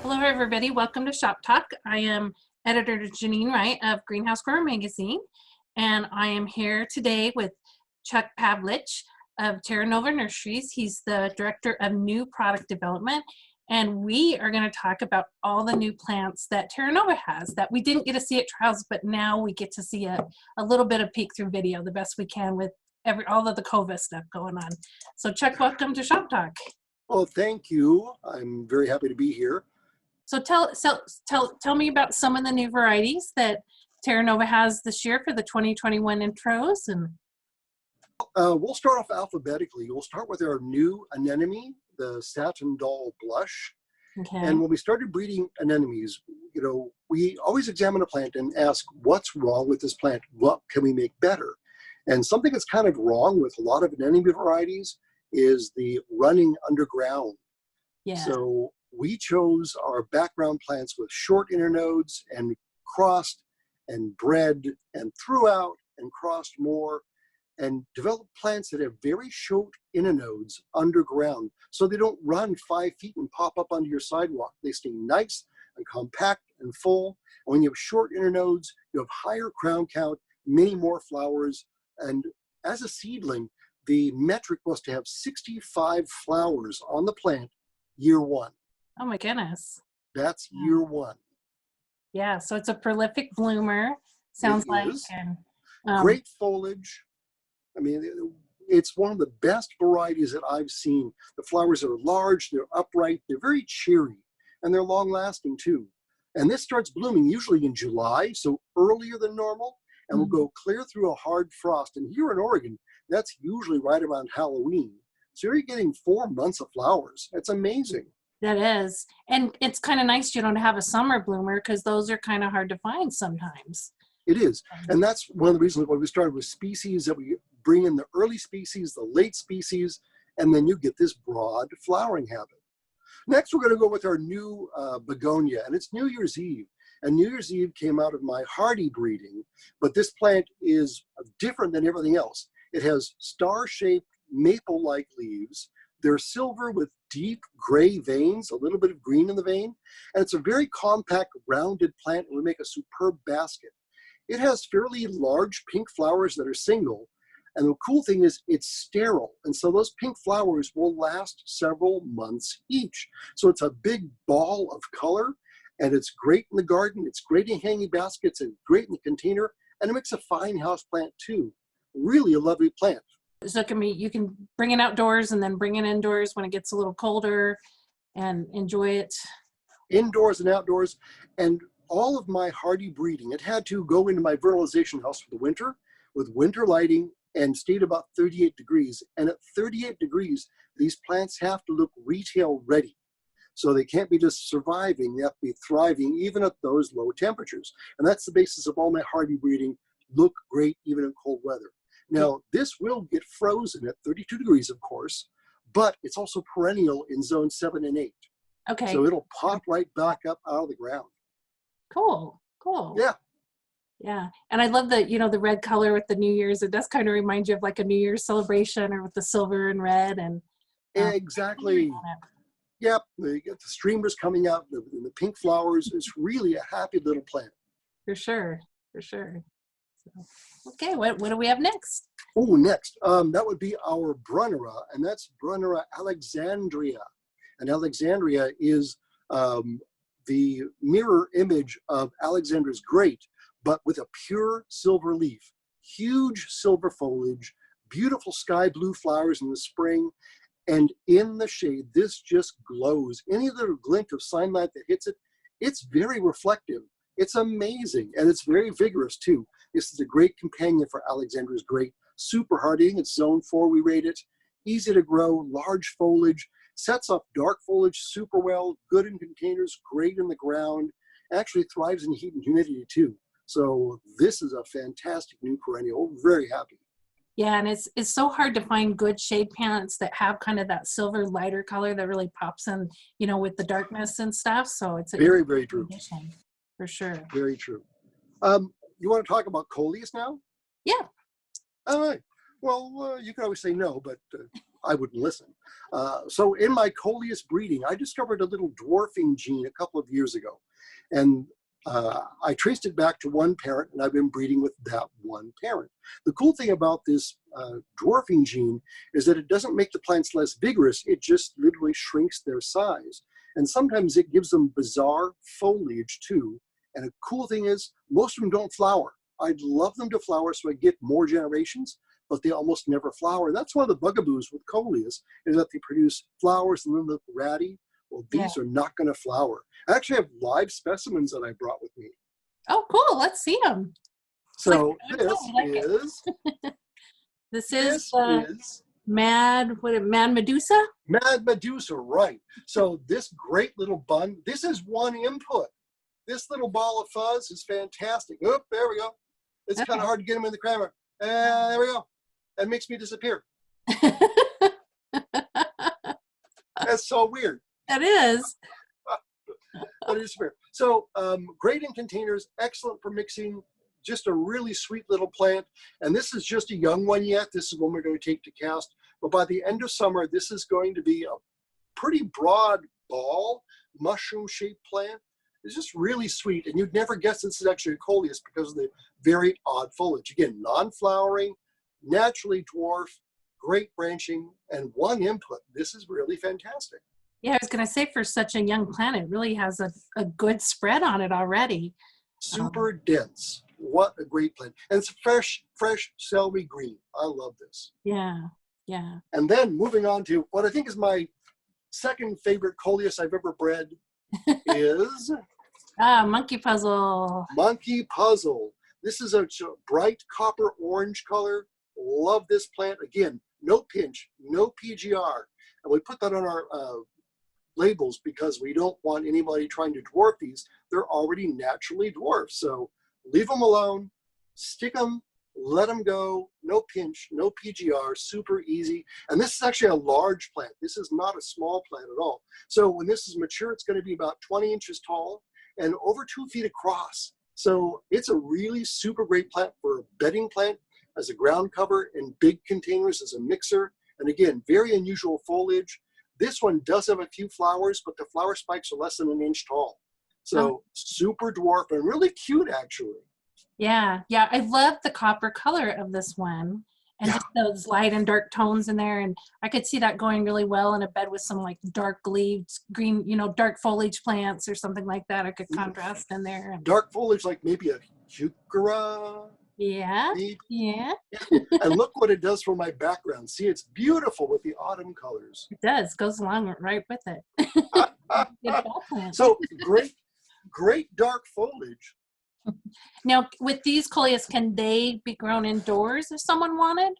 Hello everybody, welcome to Shop Talk. I am editor Janine Wright of Greenhouse Grower Magazine, and I am here today with Chuck Pavlich of Terra Nova Nurseries. He's the director of new product development, and we are going to talk about all the new plants that Terra Nova has that we didn't get to see at trials, but now we get to see a little bit of peek through video the best we can with all of the COVID stuff going on. So Chuck, welcome to Shop Talk. Well, thank you. I'm very happy to be here. So tell me about some of the new varieties that Terra Nova has this year for the 2021 intros. And we'll start off alphabetically. We'll start with our new anemone, the Satin doll blush. okay. And when we started breeding anemones, we always examine a plant and ask, what's wrong with this plant? What can we make better? And something that's kind of wrong with a lot of anemone varieties is the running underground. Yeah. So we chose our background plants with short internodes and crossed and bred and threw out and crossed more and developed plants that have very short internodes underground so they don't run 5 feet and pop up onto your sidewalk. They stay nice and compact and full. And when you have short internodes, you have higher crown count, many more flowers. And as a seedling, the metric was to have 65 flowers on the plant year one. Oh my goodness. That's year one. Yeah, so it's a prolific bloomer, sounds like. And, great foliage. I mean, it's one of the best varieties that I've seen. The flowers are large, they're upright, they're very cheery, and they're long lasting too. And this starts blooming usually in July, so earlier than normal, and will go clear through a hard frost. And here in Oregon, that's usually right around Halloween. So you're getting 4 months of flowers. It's amazing. That is. And it's kind of nice you don't have a summer bloomer because those are kind of hard to find sometimes. It is. And that's one of the reasons why we started with species, that we bring in the early species, the late species, and then you get this broad flowering habit. Next, we're going to go with our new Begonia, and it's New Year's Eve. And New Year's Eve came out of my hardy breeding, but this plant is different than everything else. It has star-shaped maple-like leaves. They're silver with deep gray veins, a little bit of green in the vein, and it's a very compact, rounded plant. It would make a superb basket. It has fairly large pink flowers that are single, and the cool thing is it's sterile, and so those pink flowers will last several months each. So it's a big ball of color, and it's great in the garden. It's great in hanging baskets and great in the container, and it makes a fine house plant too. Really a lovely plant. So it can be, you can bring it outdoors and then bring it indoors when it gets a little colder and enjoy it. Indoors and outdoors. And all of my hardy breeding, it had to go into my vernalization house for the winter with winter lighting and stayed about 38 degrees. And at 38 degrees, these plants have to look retail ready. So they can't be just surviving, they have to be thriving even at those low temperatures. And that's the basis of all my hardy breeding. Look great even in cold weather. Now, this will get frozen at 32 degrees, of course, but it's also perennial in zone 7 and 8. Okay. So it'll pop right back up out of the ground. Cool, cool. Yeah. Yeah, and I love the, the red color with the New Year's. It does kind of remind you of like a New Year's celebration, or with the silver and red. And exactly. Yep, you get the streamers coming out, the pink flowers. It's really a happy little plant. For sure, for sure. So, okay, what do we have next? Oh, next, that would be our Brunnera, and that's Brunnera Alexandria. And Alexandria is the mirror image of Alexandra's great, but with a pure silver leaf. Huge silver foliage, beautiful sky blue flowers in the spring, and in the shade, this just glows. Any little glint of sunlight that hits it, it's very reflective. It's amazing, and it's very vigorous too. This is a great companion for Alexandra's great. Super hardy, it's zone 4 we rate it. Easy to grow, large foliage, sets up dark foliage super well, good in containers, great in the ground, actually thrives in heat and humidity too. So this is a fantastic new perennial, very happy. Yeah, and it's so hard to find good shade plants that have kind of that silver lighter color that really pops in, with the darkness and stuff. So it's very, very true. For sure. Very true. You want to talk about Coleus now? Yeah. All right. Well, you can always say no, but I wouldn't listen. So in my Coleus breeding, I discovered a little dwarfing gene a couple of years ago. And I traced it back to one parent, and I've been breeding with that one parent. The cool thing about this dwarfing gene is that it doesn't make the plants less vigorous, it just literally shrinks their size. And sometimes it gives them bizarre foliage too. And a cool thing is, most of them don't flower. I'd love them to flower so I get more generations, but they almost never flower. That's one of the bugaboos with Coleus, is that they produce flowers and then look ratty. Well, these are not going to flower. I actually have live specimens that I brought with me. Oh, cool. Let's see them. So this is Mad Medusa? Mad Medusa, right. So this great little bun, this is one input. This little ball of fuzz is fantastic. Oh, there we go. It's kind of hard to get them in the camera. There we go. That makes me disappear. That's so weird. That is. But it's fair. So great in containers, excellent for mixing, just a really sweet little plant. And this is just a young one yet. This is one we're going to take to cast. But by the end of summer, this is going to be a pretty broad ball, mushroom-shaped plant. It's just really sweet. And you'd never guess this is actually a Coleus because of the very odd foliage. Again, non-flowering, naturally dwarf, great branching, and one input. This is really fantastic. Yeah, I was going to say, for such a young plant, it really has a good spread on it already. Super dense. What a great plant. And it's fresh celery green. I love this. Yeah, yeah. And then moving on to what I think is my second favorite Coleus I've ever bred is... Monkey Puzzle. Monkey Puzzle. This is a bright copper orange color. Love this plant. Again, no pinch, no PGR. And we put that on our labels because we don't want anybody trying to dwarf these. They're already naturally dwarfed. So leave them alone, stick them, let them go, no pinch, no PGR, super easy. And this is actually a large plant. This is not a small plant at all. So when this is mature, it's going to be about 20 inches tall and over 2 feet across. So it's a really super great plant for a bedding plant, as a ground cover, in big containers, as a mixer. And again, very unusual foliage. This one does have a few flowers, but the flower spikes are less than an inch tall. So super dwarf and really cute, actually. Yeah, yeah. I love the copper color of this one. And just those light and dark tones in there. And I could see that going really well in a bed with some like dark leaves, green, dark foliage plants or something like that. I could contrast in there. Dark foliage, like maybe a heuchera. Yeah, maybe. yeah. And look what it does for my background. See, it's beautiful with the autumn colors. It does. Goes along right with it. So great dark foliage. Now, with these Coleus, can they be grown indoors if someone wanted?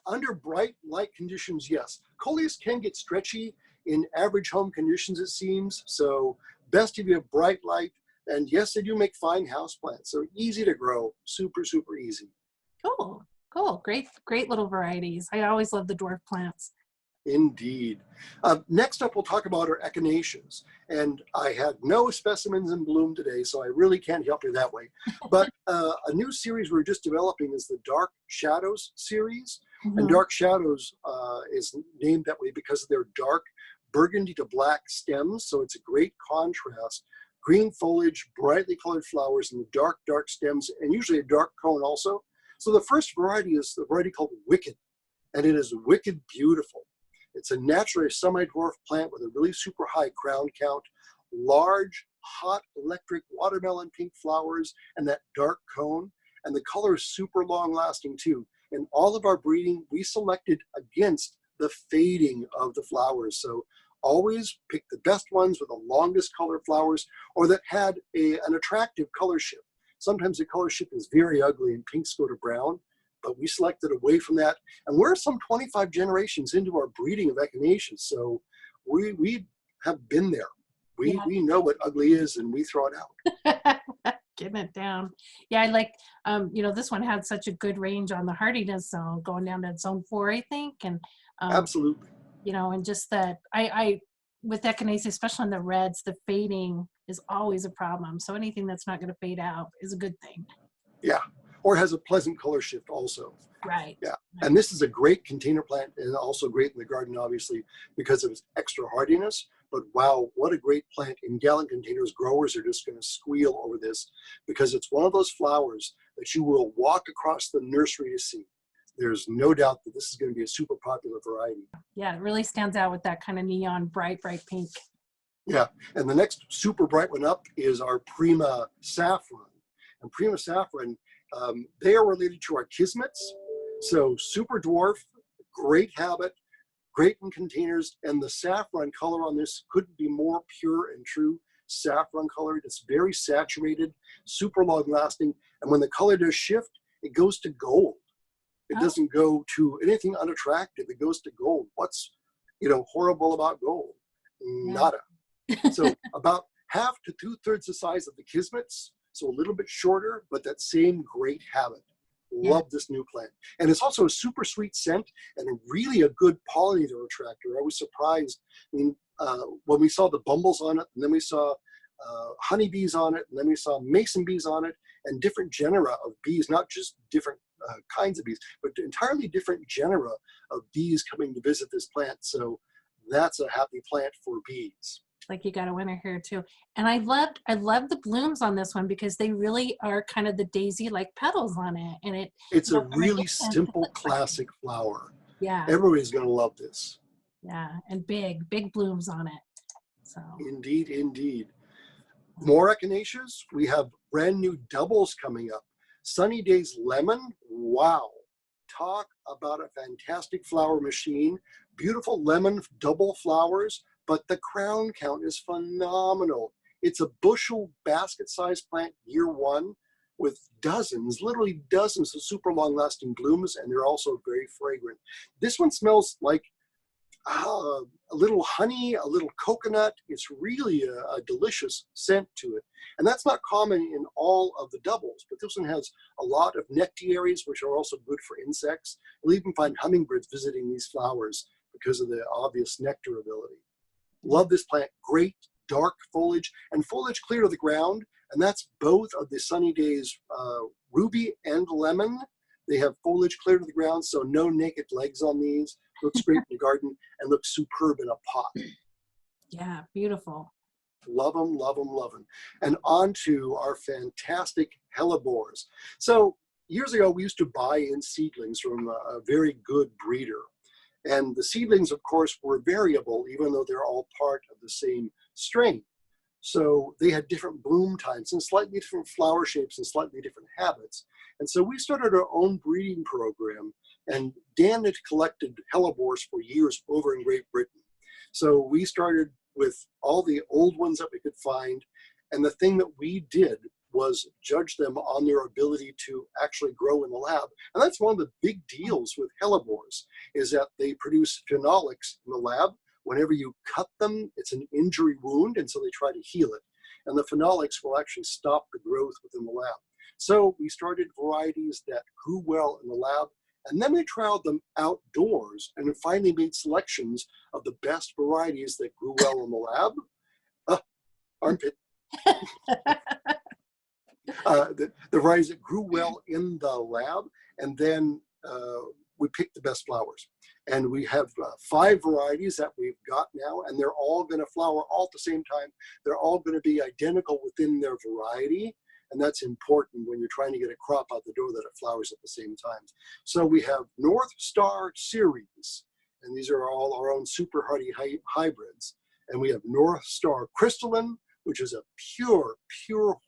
Under bright light conditions, yes. Coleus can get stretchy in average home conditions, it seems. So best if you have bright light. And yes, they do make fine house plants. So easy to grow, super, super easy. Cool, cool. Great little varieties. I always love the dwarf plants. Indeed. Next up, we'll talk about our Echinaceas. And I had no specimens in bloom today, so I really can't help you that way. But a new series we're just developing is the Dark Shadows series. Mm-hmm. And Dark Shadows is named that way because of their dark burgundy to black stems. So it's a great contrast. Green foliage, brightly colored flowers, and the dark stems, and usually a dark cone also. So the first variety is the variety called Wicked, and it is wicked beautiful. It's a naturally semi-dwarf plant with a really super high crown count, large, hot, electric watermelon pink flowers, and that dark cone. And the color is super long-lasting too. In all of our breeding, we selected against the fading of the flowers. So always pick the best ones with the longest color flowers, or that had an attractive color shift. Sometimes the color shift is very ugly and pinks go to brown, but we selected away from that. And we're some 25 generations into our breeding of Echinaceas, so we have been there. We know what ugly is, and we throw it out. Getting it down. Yeah, I like, this one had such a good range on the hardiness, so going down to zone 4, I think. And absolutely. And just that I with Echinacea, especially in the reds, the fading is always a problem. So anything that's not going to fade out is a good thing. Yeah. or has a pleasant color shift also. Right. Yeah, and this is a great container plant and also great in the garden, obviously, because of its extra hardiness. But wow, what a great plant. In gallon containers, growers are just going to squeal over this because it's one of those flowers that you will walk across the nursery to see. There's no doubt that this is going to be a super popular variety. Yeah, it really stands out with that kind of neon, bright pink. Yeah, and the next super bright one up is our Prima Saffron. And Prima Saffron, they are related to our Kismets. So super dwarf, great habit, great in containers, and the saffron color on this couldn't be more pure and true saffron color. It's very saturated, super long lasting, and when the color does shift, it goes to gold. It doesn't go to anything unattractive. It goes to gold. What's, horrible about gold? Nada. So about half to 2/3 the size of the Kismets, so a little bit shorter, but that same great habit. Love this new plant. And it's also a super sweet scent and really a good pollinator attractor. I was surprised when we saw the bumbles on it, and then we saw honeybees on it, and then we saw mason bees on it, and different genera of bees, not just different kinds of bees, but entirely different genera of bees coming to visit this plant. So that's a happy plant for bees. Like you got a winner here too. And I love the blooms on this one because they really are kind of the daisy-like petals on it. And it's a really simple, classic flower. Yeah. Everybody's going to love this. Yeah, and big blooms on it. So indeed, indeed. More echinaceas. We have brand new doubles coming up. Sunny Days Lemon. Wow. Talk about a fantastic flower machine. Beautiful lemon double flowers. But the crown count is phenomenal. It's a bushel basket-sized plant year one with dozens, literally dozens of super long-lasting blooms, and they're also very fragrant. This one smells like a little honey, a little coconut. It's really a delicious scent to it. And that's not common in all of the doubles, but this one has a lot of nectaries, which are also good for insects. You'll even find hummingbirds visiting these flowers because of the obvious nectar ability. Love this plant. Great dark foliage and foliage clear to the ground. And that's both of the Sunny Days ruby and lemon. They have foliage clear to the ground, so no naked legs on these. Looks great in the garden and looks superb in a pot. Yeah, beautiful. Love them, love them, love them. And on to our fantastic Helleborus. So years ago, we used to buy in seedlings from a very good breeder. And the seedlings, of course, were variable, even though they're all part of the same strain. So they had different bloom times and slightly different flower shapes and slightly different habits. And so we started our own breeding program, and Dan had collected Helleborus for years over in Great Britain. So we started with all the old ones that we could find. And the thing that we did was judge them on their ability to actually grow in the lab. And that's one of the big deals with Helleborus, is that they produce phenolics in the lab. Whenever you cut them, it's an injury wound, and so they try to heal it. And the phenolics will actually stop the growth within the lab. So we started varieties that grew well in the lab, and then we trialed them outdoors and finally made selections of the best varieties that grew well in the lab. Armpit. The varieties that grew well in the lab, and then we picked the best flowers. And we have 5 varieties that we've got now, and they're all going to flower all at the same time. They're all going to be identical within their variety, and that's important when you're trying to get a crop out the door that it flowers at the same time. So we have North Star Series, and these are all our own super hardy hybrids. And we have North Star Crystalline, which is a pure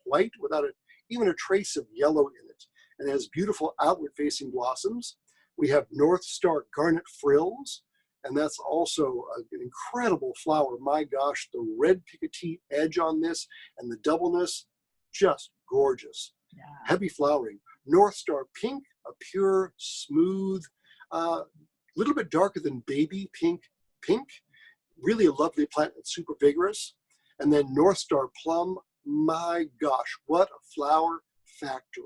white without even a trace of yellow in it, and it has beautiful outward-facing blossoms. We have North Star Garnet Frills, and that's also an incredible flower. My gosh, the red picotee edge on this and the doubleness, just gorgeous. Yeah. Heavy flowering. North Star Pink, a pure, smooth, little bit darker than baby pink. Really a lovely plant that's super vigorous. And then North Star Plum, my gosh, what a flower factory.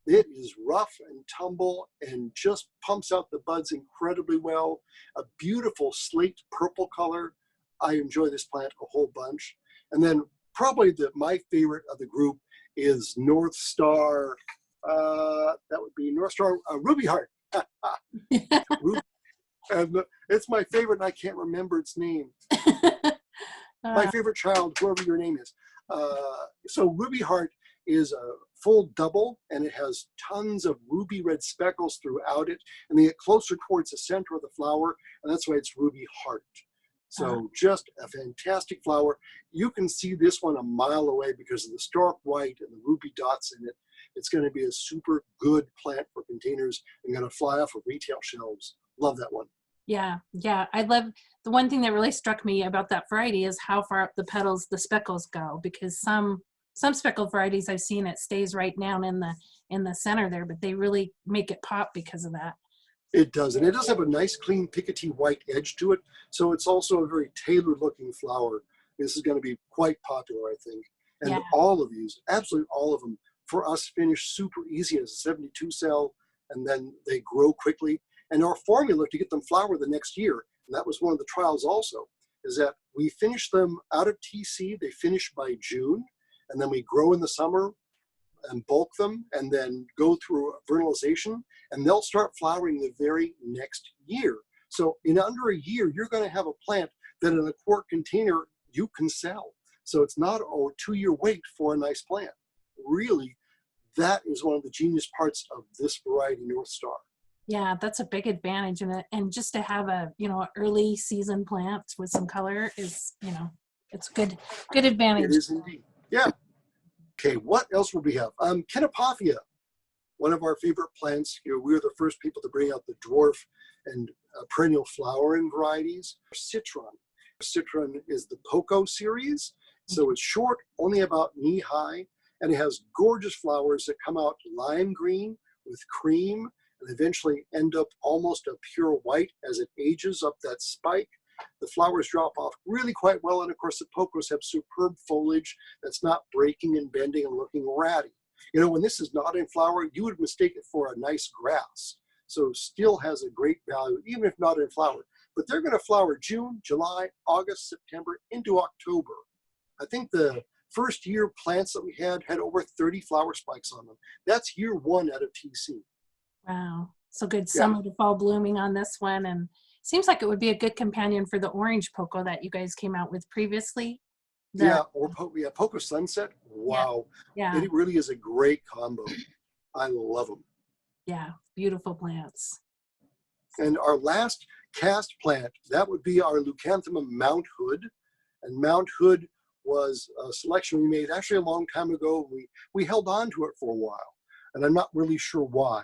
It is rough and tumble and just pumps out the buds incredibly well. A beautiful slate purple color. I enjoy this plant a whole bunch. And then probably my favorite of the group is North Star That would be North Star Ruby Heart. Ruby, and it's my favorite, and I can't remember its name. My favorite child, whoever your name is. So Ruby Heart is a full double, and it has tons of ruby red speckles throughout it, and they get closer towards the center of the flower, and that's why it's Ruby Heart. So just a fantastic flower. You can see this one a mile away because of the stark white and the ruby dots in it. It's going to be a super good plant for containers and going to fly off of retail shelves. Love that one. Yeah, yeah. I love the one thing that really struck me about that variety is how far up the petals the speckles go, because some speckled varieties I've seen, it stays right down in the center there, but they really make it pop because of that. It does, and it does have a nice, clean, pickety white edge to it. So it's also a very tailored-looking flower. This is going to be quite popular, I think. And all of these, absolutely all of them, for us finish super easy as a 72 cell, and then they grow quickly. And our formula to get them flower the next year, and that was one of the trials also, is that we finish them out of TC. They finish by June, and then we grow in the summer and bulk them and then go through vernalization, and they'll start flowering the very next year. So in under a year, you're going to have a plant that in a quart container you can sell. So it's not a 2-year wait for a nice plant. Really, that is one of the genius parts of this variety, North Star. Yeah, that's a big advantage, and just to have a early season plant with some color is it's good advantage. It is indeed. Yeah. Okay, what else will we have? Kniphofia, one of our favorite plants. We were the first people to bring out the dwarf and perennial flowering varieties. Citron. Citron is the Poco series. So it's short, only about knee high, and it has gorgeous flowers that come out lime green with cream and eventually end up almost a pure white as it ages up that spike. The flowers drop off really quite well, and of course the Pocos have superb foliage that's not breaking and bending and looking ratty. When this is not in flower, you would mistake it for a nice grass. So still has a great value, even if not in flower. But they're going to flower June, July, August, September, into October. I think the first year plants that we had over 30 flower spikes on them. That's year 1 out of TC. Wow. So good summer to fall blooming on this one. And seems like it would be a good companion for the orange Poco that you guys came out with previously. Poco Sunset. Wow. Yeah. It really is a great combo. I love them. Yeah. Beautiful plants. And our last cast plant, that would be our Leucanthemum Mount Hood. And Mount Hood was a selection we made actually a long time ago. We held on to it for a while, and I'm not really sure why.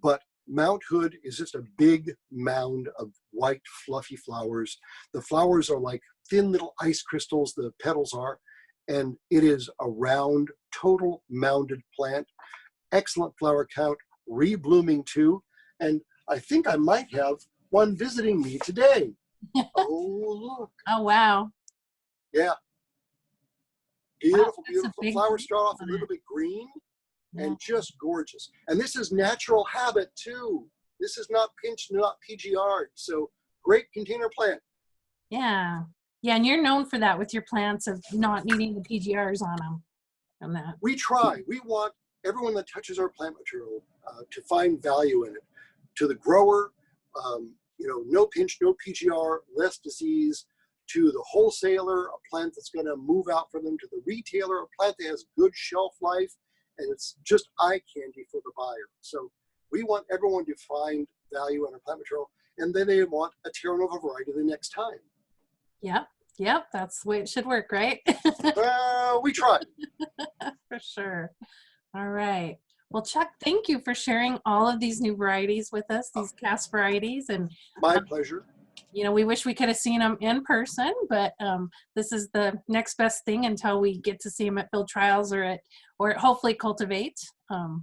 But Mount Hood is just a big mound of white, fluffy flowers. The flowers are like thin little ice crystals, the petals are, and it is a round, total mounded plant. Excellent flower count, reblooming too, and I think I might have one visiting me today. Oh, look. Oh, wow. Yeah. Beautiful, Wow, beautiful. Flowers start off a little bit green and just gorgeous. And this is natural habit too. This is not pinched, not PGR. So great container plant. Yeah. Yeah, and you're known for that with your plants of not needing the PGRs on them. And that. We try. We want everyone that touches our plant material to find value in it. To the grower, no pinch, no PGR, less disease. To the wholesaler, a plant that's going to move out for them. To the retailer, a plant that has good shelf life, and it's just eye candy for the buyer. So we want everyone to find value in our plant material, and then they want a Terra Nova variety the next time. Yep, that's the way it should work, right? We try. For sure. All right. Well, Chuck, thank you for sharing all of these new varieties with us, these cast varieties. And my pleasure. We wish we could have seen them in person, but this is the next best thing until we get to see them at field trials or at hopefully Cultivate. So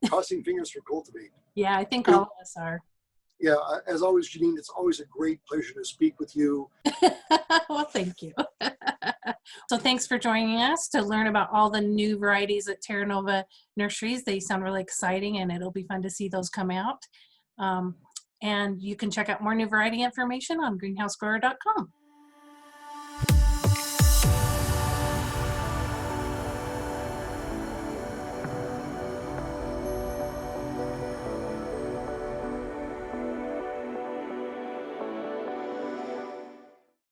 crossing fingers for Cultivate. Yeah, I think all of us are. Yeah, as always, Janine, it's always a great pleasure to speak with you. Well, thank you. So thanks for joining us to learn about all the new varieties at Terra Nova Nurseries. They sound really exciting, and it'll be fun to see those come out. And you can check out more new variety information on greenhousegrower.com.